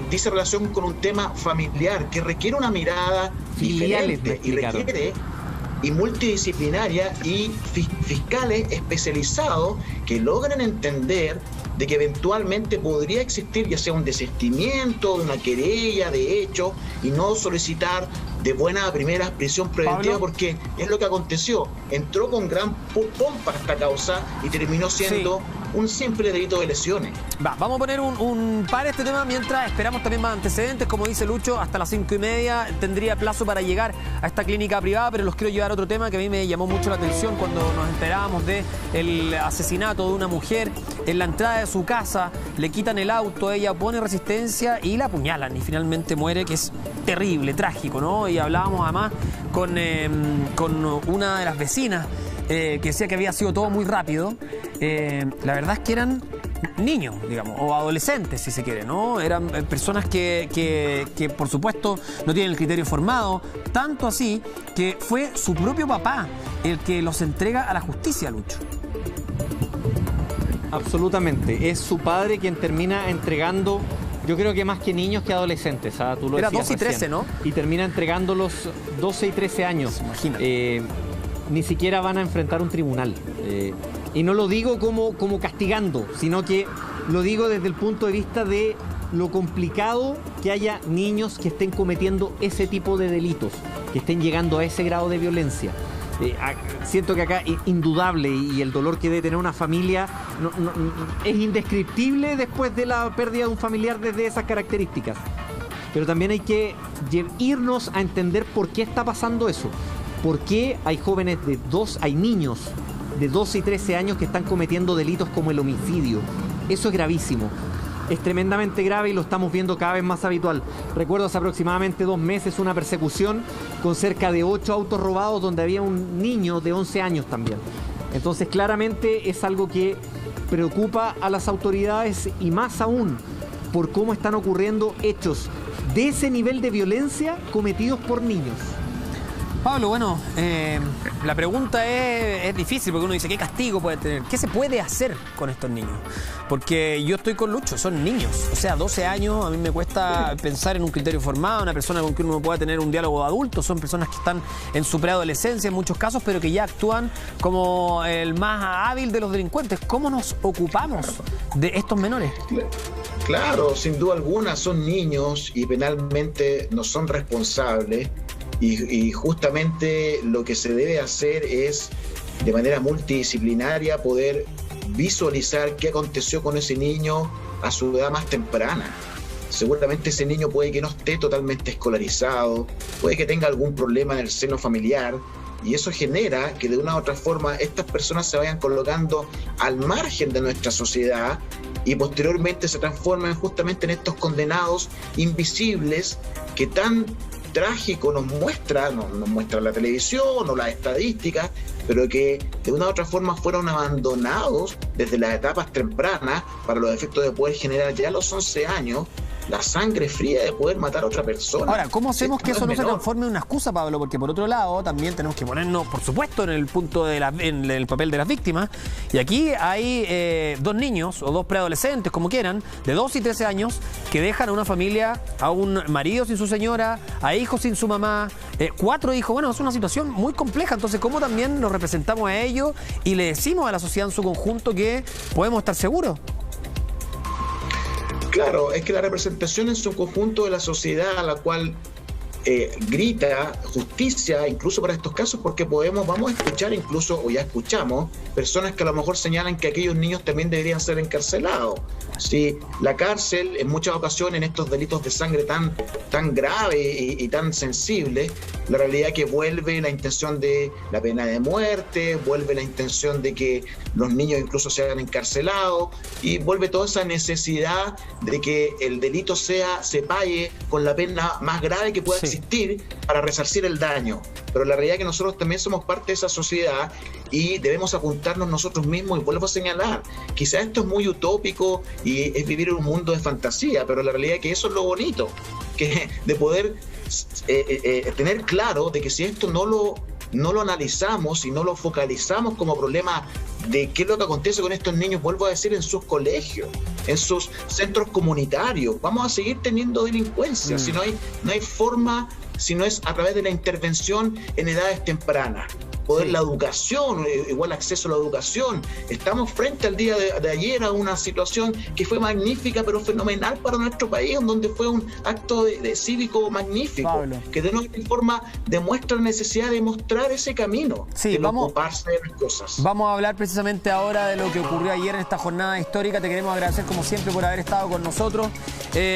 dice relación con un tema familiar que requiere una mirada diferente y requiere multidisciplinaria y fiscales especializados que logren entender de que eventualmente podría existir ya sea un desistimiento de una querella de hecho y no solicitar de buenas a primeras prisión preventiva, Pablo, porque es lo que aconteció. Entró con gran pompa esta causa y terminó siendo un simple delito de lesiones. Vamos a poner un par a este tema mientras esperamos también más antecedentes. Como dice Lucho, hasta las 5:30 tendría plazo para llegar a esta clínica privada, pero los quiero llevar a otro tema que a mí me llamó mucho la atención cuando nos enterábamos del asesinato de una mujer en la entrada de su casa. Le quitan el auto, ella opone resistencia y la apuñalan y finalmente muere, que es terrible, trágico, ¿no? Y hablábamos además con una de las vecinas que decía que había sido todo muy rápido. La verdad es que eran niños, digamos, o adolescentes, si se quiere, ¿no? Eran personas que por supuesto no tienen el criterio formado, tanto así que fue su propio papá el que los entrega a la justicia, Lucho. Absolutamente, es su padre quien termina entregando, yo creo que más que niños que adolescentes, ¿ah? Tú lo Era decías 12 y 13, recién, ¿no? Y termina entregándolos 12 y 13 años. Imagínate. Ni siquiera van a enfrentar un tribunal. Y no lo digo como castigando, sino que lo digo desde el punto de vista de lo complicado que haya niños que estén cometiendo ese tipo de delitos, que estén llegando a ese grado de violencia. Siento que acá es indudable y el dolor que debe tener una familia es indescriptible después de la pérdida de un familiar desde esas características. Pero también hay que irnos a entender por qué está pasando eso. ¿Por qué hay hay niños de 12 y 13 años que están cometiendo delitos como el homicidio? Eso es gravísimo. Es tremendamente grave y lo estamos viendo cada vez más habitual. Recuerdo hace aproximadamente 2 meses una persecución con cerca de 8 autos robados donde había un niño de 11 años también. Entonces claramente es algo que preocupa a las autoridades y más aún por cómo están ocurriendo hechos de ese nivel de violencia cometidos por niños. Pablo, bueno, la pregunta es difícil porque uno dice, ¿qué castigo puede tener? ¿Qué se puede hacer con estos niños? Porque yo estoy con Lucho, son niños, o sea, 12 años, a mí me cuesta pensar en un criterio formado, una persona con quien uno pueda tener un diálogo de adulto, son personas que están en su preadolescencia en muchos casos, pero que ya actúan como el más hábil de los delincuentes. ¿Cómo nos ocupamos de estos menores? Claro, sin duda alguna son niños y penalmente no son responsables. Y justamente lo que se debe hacer es, de manera multidisciplinaria, poder visualizar qué aconteció con ese niño a su edad más temprana. Seguramente ese niño puede que no esté totalmente escolarizado, puede que tenga algún problema en el seno familiar, y eso genera que de una u otra forma estas personas se vayan colocando al margen de nuestra sociedad y posteriormente se transforman justamente en estos condenados invisibles que tan trágico nos muestra la televisión o las estadísticas, pero que de una u otra forma fueron abandonados desde las etapas tempranas para los efectos de poder generar ya a los 11 años la sangre fría de poder matar a otra persona. Ahora, ¿cómo hacemos que eso no se transforme en una excusa, Pablo? Porque por otro lado también tenemos que ponernos, por supuesto, en el punto en el papel de las víctimas. Y aquí hay 2 niños o 2 preadolescentes, como quieran, de 12 y 13 años, que dejan a una familia, a un marido sin su señora, a hijos sin su mamá, 4 hijos. Bueno, es una situación muy compleja. Entonces, ¿cómo también nos representamos a ellos y le decimos a la sociedad en su conjunto que podemos estar seguros? Claro, es que la representación en su conjunto de la sociedad a la cual grita justicia, incluso para estos casos, porque vamos a escuchar incluso, o ya escuchamos, personas que a lo mejor señalan que aquellos niños también deberían ser encarcelados. Sí, la cárcel en muchas ocasiones en estos delitos de sangre tan graves y tan sensibles, la realidad es que vuelve la intención de la pena de muerte, vuelve la intención de que los niños incluso sean encarcelados y vuelve toda esa necesidad de que el delito se pague con la pena más grave que pueda existir para resarcir el daño. Pero la realidad es que nosotros también somos parte de esa sociedad y debemos apuntarnos nosotros mismos, y vuelvo a señalar, quizás esto es muy utópico y es vivir en un mundo de fantasía, pero la realidad es que eso es lo bonito, que de poder tener claro de que si esto no lo analizamos y no lo focalizamos como problema de qué es lo que acontece con estos niños, vuelvo a decir, en sus colegios, en sus centros comunitarios. Vamos a seguir teniendo delincuencia si no hay forma, si no es a través de la intervención en edades tempranas. La educación, igual acceso a la educación. Estamos frente al día de ayer a una situación que fue magnífica, pero fenomenal para nuestro país, donde fue un acto de cívico magnífico, Pablo, que de una forma demuestra la necesidad de mostrar ese camino, de ocuparse de las cosas. Vamos a hablar precisamente ahora de lo que ocurrió ayer en esta jornada histórica. Te queremos agradecer como siempre por haber estado con nosotros.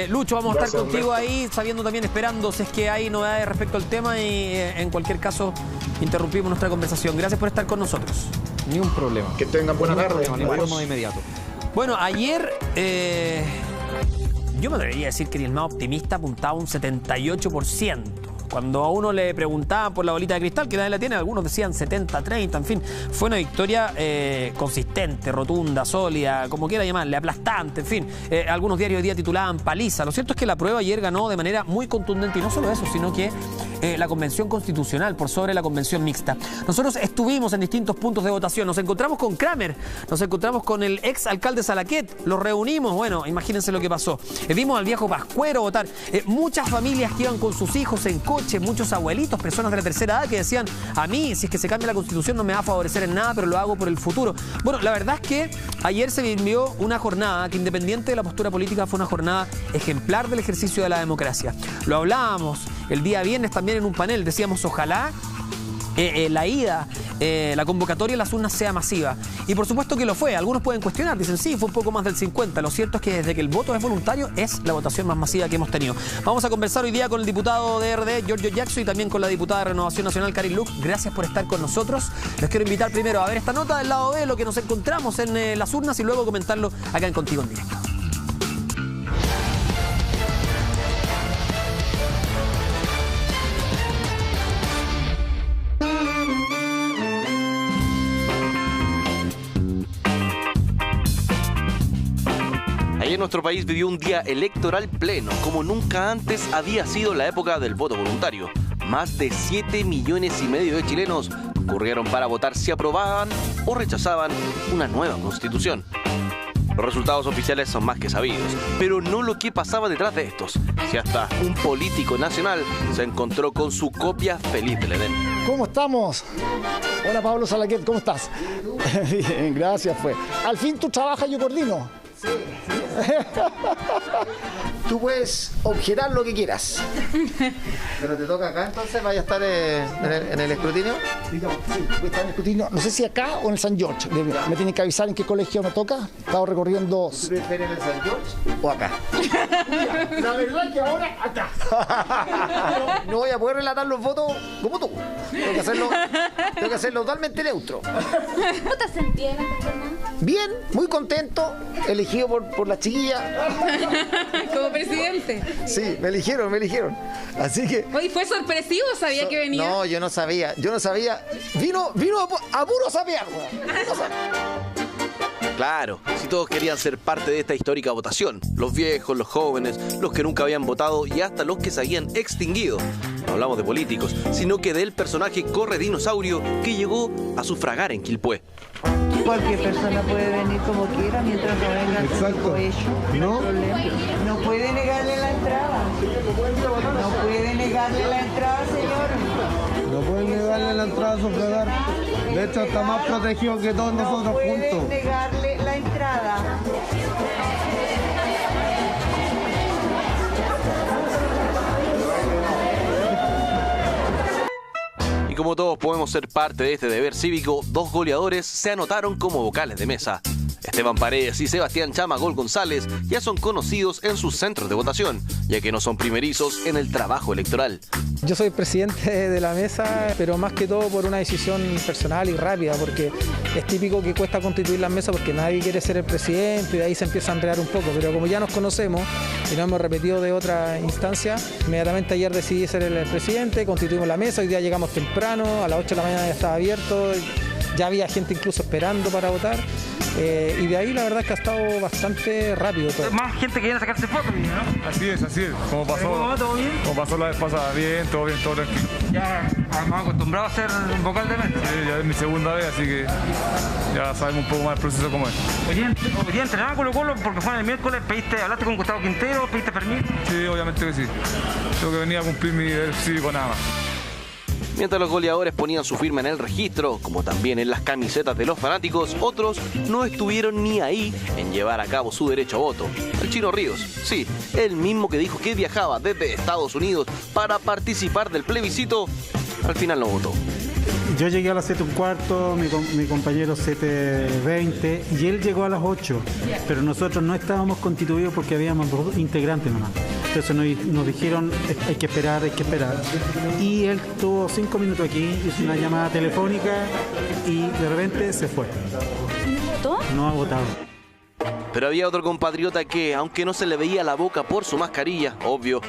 Lucho, vamos a estar contigo ahí, sabiendo también, esperando si es que hay novedades respecto al tema y en cualquier caso interrumpimos nuestra conversación. Gracias por estar con nosotros. Ni un problema. Que tengan buena tarde. De inmediato. Bueno, ayer yo me atrevería a decir que el más optimista apuntaba un 78%. Cuando a uno le preguntaban por la bolita de cristal, que nadie la tiene, algunos decían 70-30, en fin. Fue una victoria consistente, rotunda, sólida, como quiera llamarle, aplastante, en fin. Algunos diarios hoy día titulaban paliza. Lo cierto es que la prueba ayer ganó de manera muy contundente, y no solo eso, sino que la convención constitucional por sobre la convención mixta. Nosotros estuvimos en distintos puntos de votación, nos encontramos con Kramer, nos encontramos con el ex alcalde Salaquet, los reunimos, bueno, imagínense lo que pasó. Vimos al viejo Pascuero votar, muchas familias que iban con sus hijos en coche, muchos abuelitos, personas de la tercera edad que decían, a mí, si es que se cambia la constitución no me va a favorecer en nada, pero lo hago por el futuro. Bueno, la verdad es que ayer se vivió una jornada que, independiente de la postura política, fue una jornada ejemplar del ejercicio de la democracia. Lo hablábamos el día viernes también en un panel, decíamos, ojalá la convocatoria de las urnas sea masiva. Y por supuesto que lo fue. Algunos pueden cuestionar, dicen sí, fue un poco más del 50%. Lo cierto es que desde que el voto es voluntario es la votación más masiva que hemos tenido. Vamos a conversar hoy día con el diputado de RD, Giorgio Jackson, y también con la diputada de Renovación Nacional, Karin Luk. Gracias por estar con nosotros. Les quiero invitar primero a ver esta nota del lado B, lo que nos encontramos en las urnas, y luego comentarlo acá en Contigo en Directo. Ayer nuestro país vivió un día electoral pleno, como nunca antes había sido la época del voto voluntario. Más de 7,5 millones de chilenos concurrieron para votar si aprobaban o rechazaban una nueva constitución. Los resultados oficiales son más que sabidos, pero no lo que pasaba detrás de estos. Si hasta un político nacional se encontró con su copia feliz del Edén. ¿Cómo estamos? Hola Pablo Salaquet, ¿cómo estás? Bien, gracias. Al fin tú trabajas, yo coordino. Sí. Tú puedes objetar lo que quieras. Pero te toca acá, entonces vaya a estar en el escrutinio. Sí, voy a estar en el escrutinio, no sé si acá o en el San George. Me tienen que avisar en qué colegio me toca. He estado recorriendo. ¿Tú prefieres en el San George o acá? La verdad es que ahora acá. No voy a poder relatar los votos como tú. Tengo que hacerlo totalmente neutro. ¿Cómo te sentías en esta jornada? Bien, muy contento, elegido por la chiquilla. Como presidente. Sí, me eligieron. Así que... Oye, ¿fue sorpresivo? ¿Sabía que venía? No, yo no sabía. Vino a puro sapear, Claro, si todos querían ser parte de esta histórica votación, los viejos, los jóvenes, los que nunca habían votado y hasta los que se habían extinguido. No hablamos de políticos, sino que del personaje corredinosaurio que llegó a sufragar en Quilpué. Cualquier persona puede venir como quiera mientras no venga con ellos. No puede negarle la entrada. No puede negarle la entrada, señor. No puede negarle la entrada a sufragar. De hecho, está más protegido que todos nosotros juntos. No puede negarle la entrada. Y como todos podemos ser parte de este deber cívico, dos goleadores se anotaron como vocales de mesa. Esteban Paredes y Sebastián Chamagol González ya son conocidos en sus centros de votación, ya que no son primerizos en el trabajo electoral. Yo soy presidente de la mesa, pero más que todo por una decisión personal y rápida, porque es típico que cuesta constituir la mesa porque nadie quiere ser el presidente y de ahí se empieza a enredar un poco, pero como ya nos conocemos y nos hemos repetido de otra instancia, inmediatamente ayer decidí ser el presidente, constituimos la mesa, hoy día llegamos temprano, a las 8 de la mañana ya estaba abierto. ya había gente incluso esperando para votar. Y de ahí la verdad es que ha estado bastante rápido todo. Más gente que viene a sacarse fotos, ¿no? Así es. Como pasó, ¿Todo bien? Como pasó la vez pasada, bien, todo tranquilo. Ya estamos acostumbrados a ser vocal de mesa. Sí, ya es mi segunda vez, así que ya sabemos un poco más el proceso cómo es. Hoy día entrenaba Colo-Colo porque fue en el miércoles, hablaste con Gustavo Quintero, pediste permiso. Sí, obviamente que sí. Yo que venía a cumplir mi deber cívico nada más. Mientras los goleadores ponían su firma en el registro, como también en las camisetas de los fanáticos, otros no estuvieron ni ahí en llevar a cabo su derecho a voto. El Chino Ríos, sí, el mismo que dijo que viajaba desde Estados Unidos para participar del plebiscito, al final no votó. Yo llegué a las 7:15, mi compañero 7:20 y él llegó a las 8, pero nosotros no estábamos constituidos porque habíamos 2 integrantes nomás. Entonces nos dijeron hay que esperar. Y él tuvo 5 minutos aquí, hizo una llamada telefónica y de repente se fue. ¿No votó? No ha votado. Pero había otro compatriota que, aunque no se le veía la boca por su mascarilla, obvio,